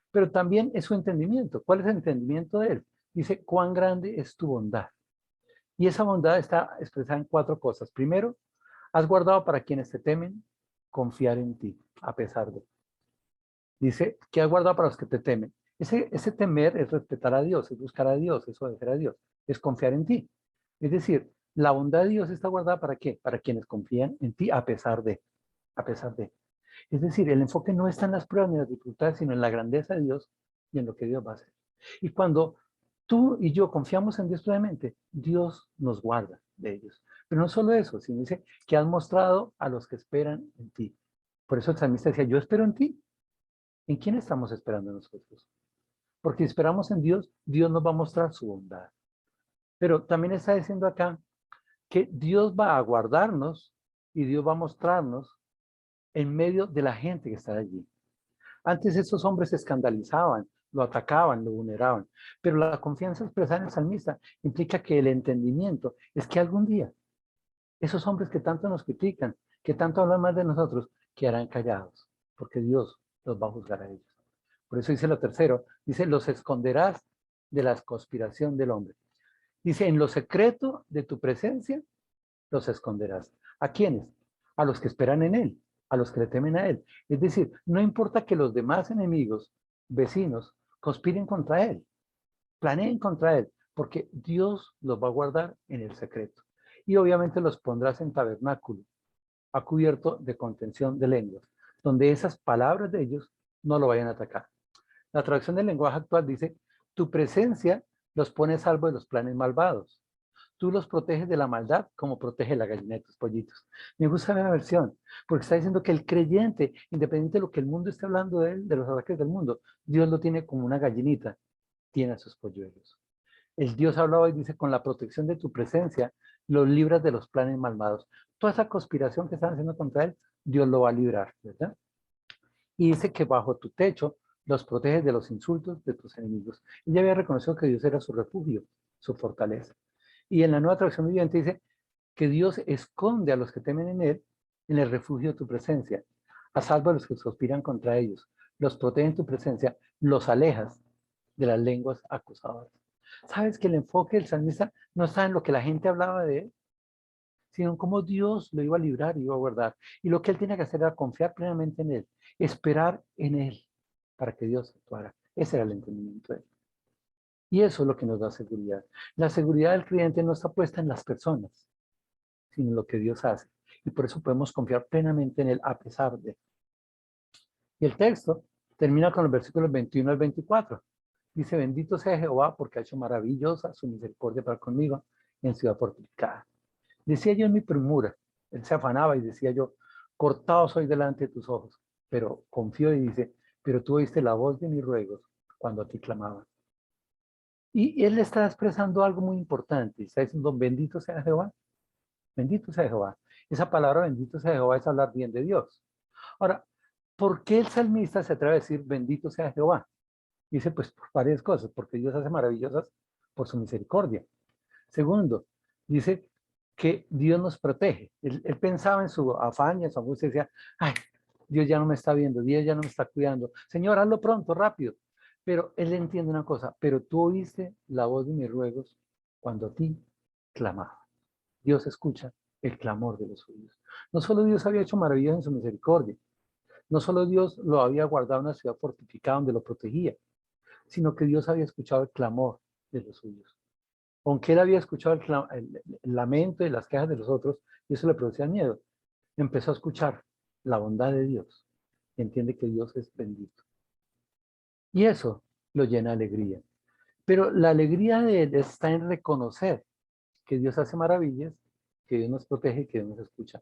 Pero también es su entendimiento. ¿Cuál es el entendimiento de Él? Dice, cuán grande es tu bondad. Y esa bondad está expresada en 4 cosas. Primero, has guardado para quienes te temen confiar en ti, a pesar de. Dice, que has guardado para los que te temen. Ese temer es respetar a Dios, es buscar a Dios, es obedecer a Dios, es confiar en ti. Es decir, La bondad de Dios está guardada ¿para qué? Para quienes confían en ti a pesar de, a pesar de. Es decir, el enfoque no está en las pruebas ni las dificultades, sino en la grandeza de Dios y en lo que Dios va a hacer. Y cuando tú y yo confiamos en Dios plenamente, Dios nos guarda de ellos. Pero no solo eso, sino dice que has mostrado a los que esperan en ti. Por eso el salmista decía, yo espero en ti. ¿En quién estamos esperando nosotros? Porque si esperamos en Dios, Dios nos va a mostrar su bondad. Pero también está diciendo acá que Dios va a guardarnos y Dios va a mostrarnos en medio de la gente que está allí. Antes estos hombres se escandalizaban, lo atacaban, lo vulneraban, pero la confianza expresada en el salmista implica que el entendimiento es que algún día esos hombres que tanto nos critican, que tanto hablan mal de nosotros, quedarán callados, porque Dios los va a juzgar a ellos. Por eso dice lo tercero, dice, los esconderás de la conspiración del hombre. Dice, en lo secreto de tu presencia los esconderás. ¿A quiénes? A los que esperan en Él, a los que le temen a Él. Es decir, no importa que los demás enemigos, vecinos, conspiren contra Él, planeen contra Él, porque Dios los va a guardar en el secreto. Y obviamente los pondrás en tabernáculo, a cubierto de contención de lenguas, donde esas palabras de ellos no lo vayan a atacar. La traducción del lenguaje actual dice, tu presencia los pone a salvo de los planes malvados. Tú los proteges de la maldad como protege la gallina de tus pollitos. Me gusta la versión, porque está diciendo que el creyente, independiente de lo que el mundo esté hablando de él, de los ataques del mundo, Dios lo tiene como una gallinita, tiene a sus polluelos. El Dios hablaba y dice, con la protección de tu presencia, los libras de los planes malvados. Toda esa conspiración que están haciendo contra él, Dios lo va a librar, ¿verdad? Y dice que bajo tu techo los proteges de los insultos de tus enemigos. Ella había reconocido que Dios era su refugio, su fortaleza. Y en la nueva traducción viviente dice que Dios esconde a los que temen en él en el refugio de tu presencia, a salvo de los que conspiran contra ellos. Los protege en tu presencia, los alejas de las lenguas acusadoras. ¿Sabes que el enfoque del salmista no está en lo que la gente hablaba de él, sino en cómo Dios lo iba a librar y iba a guardar? Y lo que él tenía que hacer era confiar plenamente en él, esperar en él para que Dios actuara. Ese era el entendimiento de él. Y eso es lo que nos da seguridad. La seguridad del creyente no está puesta en las personas, sino en lo que Dios hace. Y por eso podemos confiar plenamente en él a pesar de. Y el texto termina con los versículos 21 al 24. Dice, bendito sea Jehová porque ha hecho maravillosa su misericordia para conmigo en ciudad fortificada. Decía yo en mi premura, él se afanaba y decía yo, cortado soy delante de tus ojos, pero confió y dice, pero tú oíste la voz de mis ruegos cuando a ti clamaba. Y él está expresando algo muy importante, está diciendo, bendito sea Jehová, bendito sea Jehová. Esa palabra bendito sea Jehová es hablar bien de Dios. Ahora, ¿por qué el salmista se atreve a decir bendito sea Jehová? Dice, pues por varias cosas, porque Dios hace maravillosas por su misericordia. Segundo, dice que Dios nos protege. Él pensaba en su afán y en su angustia y decía, ay, Dios ya no me está viendo, Dios ya no me está cuidando. Señor, hazlo pronto, rápido. Pero él entiende una cosa, pero tú oíste la voz de mis ruegos cuando a ti clamaba. Dios escucha el clamor de los suyos. No solo Dios había hecho maravillas en su misericordia, no solo Dios lo había guardado en una ciudad fortificada donde lo protegía, sino que Dios había escuchado el clamor de los suyos. Aunque él había escuchado el lamento y las quejas de los otros, y eso le producía miedo, empezó a escuchar la bondad de Dios y entiende que Dios es bendito. Y eso lo llena de alegría. Pero la alegría de él está en reconocer que Dios hace maravillas, que Dios nos protege, que Dios nos escucha.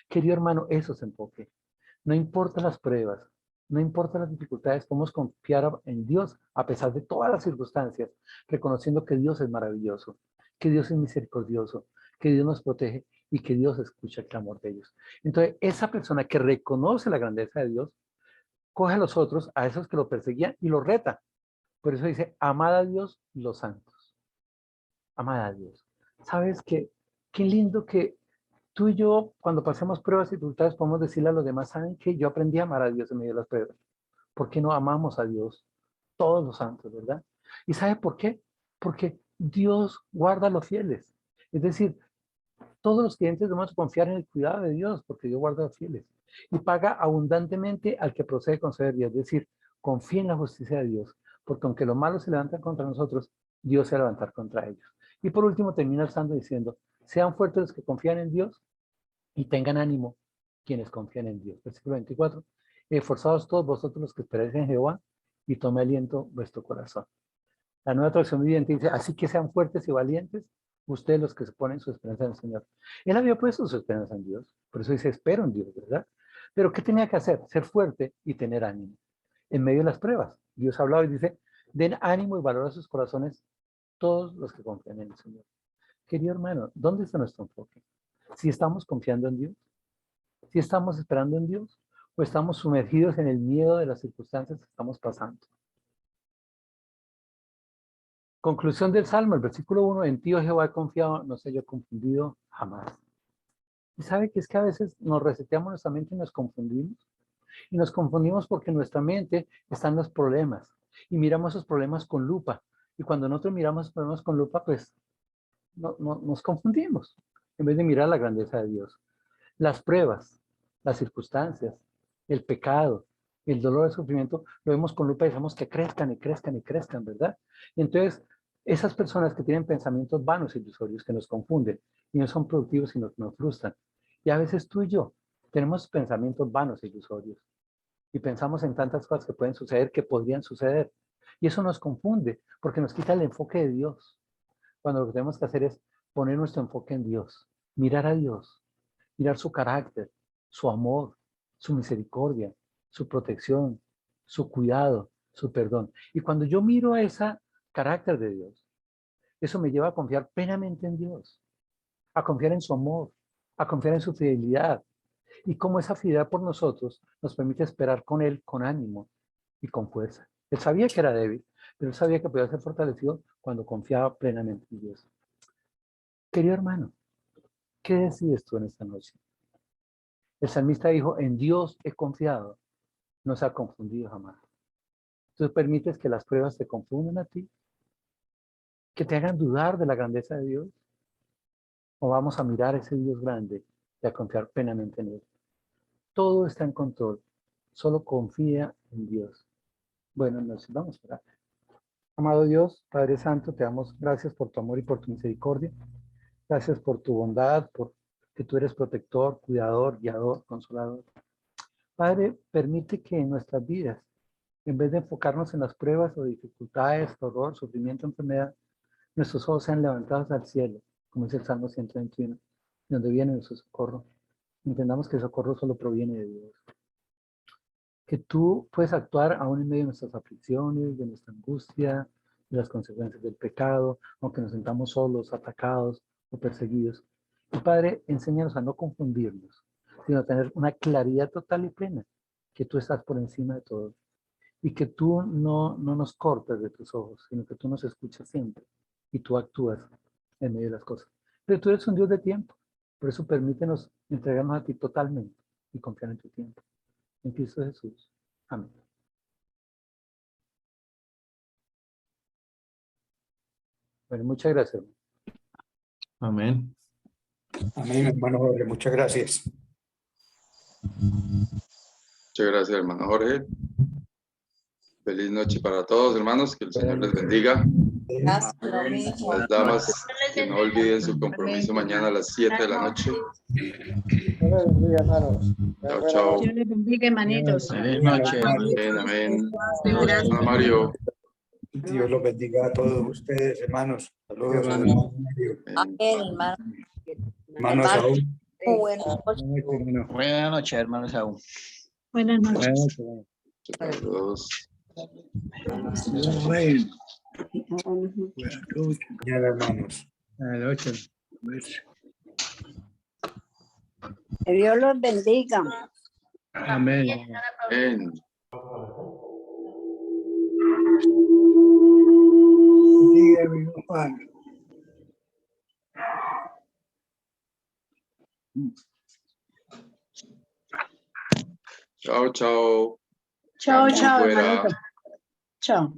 Querido hermano, eso es enfoque. No importa las pruebas, no importa las dificultades, podemos confiar en Dios a pesar de todas las circunstancias, reconociendo que Dios es maravilloso, que Dios es misericordioso, que Dios nos protege y que Dios escucha el clamor de ellos. Entonces, esa persona que reconoce la grandeza de Dios, coge a los otros, a esos que lo perseguían y los reta. Por eso dice, amad a Dios los santos. Amad a Dios. ¿Sabes qué? Qué lindo que tú y yo, cuando pasemos pruebas y dificultades, podemos decirle a los demás, ¿saben qué? Yo aprendí a amar a Dios en medio de las pruebas. ¿Por qué no amamos a Dios? Todos los santos, ¿verdad? ¿Y sabe por qué? Porque Dios guarda a los fieles. Es decir, todos los creyentes debemos confiar en el cuidado de Dios, porque Dios guarda a los fieles. Y paga abundantemente al que procede con soberbia. Es decir, confía en la justicia de Dios, porque aunque los malos se levantan contra nosotros, Dios se va a levantar contra ellos. Y por último termina el santo diciendo, sean fuertes los que confían en Dios y tengan ánimo quienes confían en Dios. Versículo 24. Esforzados todos vosotros los que esperáis en Jehová y tome aliento vuestro corazón. La Nueva Traducción Viviente dice, así que sean fuertes y valientes ustedes los que se ponen su esperanza en el Señor. Él había puesto su esperanza en Dios, por eso dice, espero en Dios, ¿verdad? Pero ¿qué tenía que hacer? Ser fuerte y tener ánimo. En medio de las pruebas, Dios ha hablado y dice, den ánimo y valor a sus corazones todos los que confían en el Señor. Querido hermano, ¿dónde está nuestro enfoque? Si estamos confiando en Dios, si estamos esperando en Dios, o estamos sumergidos en el miedo de las circunstancias que estamos pasando. Conclusión del Salmo, el versículo 1, en ti, oh Jehová, he confiado, no sé yo confundido jamás. Y sabe que es que a veces nos reseteamos nuestra mente y nos confundimos. Y nos confundimos porque en nuestra mente están los problemas. Y miramos esos problemas con lupa. Y cuando nosotros miramos esos problemas con lupa, pues nos confundimos. En vez de mirar la grandeza de Dios. Las pruebas, las circunstancias, el pecado, el dolor, el sufrimiento, lo vemos con lupa y decimos que crezcan y crezcan y crezcan, ¿verdad? Y entonces, esas personas que tienen pensamientos vanos y ilusorios que nos confunden y no son productivos sino que nos frustran. Y a veces tú y yo tenemos pensamientos vanos e ilusorios y pensamos en tantas cosas que pueden suceder, que podrían suceder. Y eso nos confunde porque nos quita el enfoque de Dios. Cuando lo que tenemos que hacer es poner nuestro enfoque en Dios, mirar a Dios, mirar su carácter, su amor, su misericordia, su protección, su cuidado, su perdón. Y cuando yo miro a ese carácter de Dios, eso me lleva a confiar plenamente en Dios, a confiar en su amor, a confiar en su fidelidad. Y como esa fidelidad por nosotros nos permite esperar con Él con ánimo y con fuerza. Él sabía que era débil, pero él sabía que podía ser fortalecido cuando confiaba plenamente en Dios. Querido hermano, ¿qué decides tú en esta noche? El salmista dijo, en Dios he confiado, no se ha confundido jamás. ¿Tú permites que las pruebas te confundan a ti? ¿Que te hagan dudar de la grandeza de Dios? ¿O vamos a mirar a ese Dios grande y a confiar plenamente en Él? Todo está en control. Solo confía en Dios. Bueno, nos vamos a orar. Amado Dios, Padre Santo, te damos gracias por tu amor y por tu misericordia. Gracias por tu bondad, por que tú eres protector, cuidador, guiador, consolador. Padre, permite que en nuestras vidas, en vez de enfocarnos en las pruebas o dificultades, dolor, sufrimiento, enfermedad, nuestros ojos sean levantados al cielo, como dice el Salmo 121, donde viene nuestro socorro. Entendamos que el socorro solo proviene de Dios. Que tú puedes actuar aún en medio de nuestras aflicciones, de nuestra angustia, de las consecuencias del pecado, aunque nos sentamos solos, atacados o perseguidos. Y Padre, enséñanos a no confundirnos, sino a tener una claridad total y plena, que tú estás por encima de todo. Y que tú no nos cortas de tus ojos, sino que tú nos escuchas siempre y tú actúas en medio de las cosas. Pero tú eres un Dios de tiempo, por eso permítenos entregarnos a ti totalmente y confiar en tu tiempo. En Cristo Jesús. Amén. Bueno, muchas gracias. Amén. Amén, hermano Jorge, muchas gracias. Muchas gracias, hermano Jorge. Feliz noche para todos, hermanos. Que el Señor les bendiga. Gracias, lo mismo. Las damas, que no olviden su compromiso mañana a las 7 de la noche. Chao, chao. Dios les bendiga, hermanitos. Feliz noche. Amén, amén. Hermano Mario. Dios los bendiga a todos ustedes, hermanos. Saludos. Amén. Mario. Amén, hermano. Hermano Saúl. Muy bueno. Buenas noches, hermanos aún. Buenas noches. Para todos. Mañana, hermanos. Que Dios los bendiga. Amén. Amén. Chao, chao. Chao, Cambio chao, fuera. hermanito. Chao.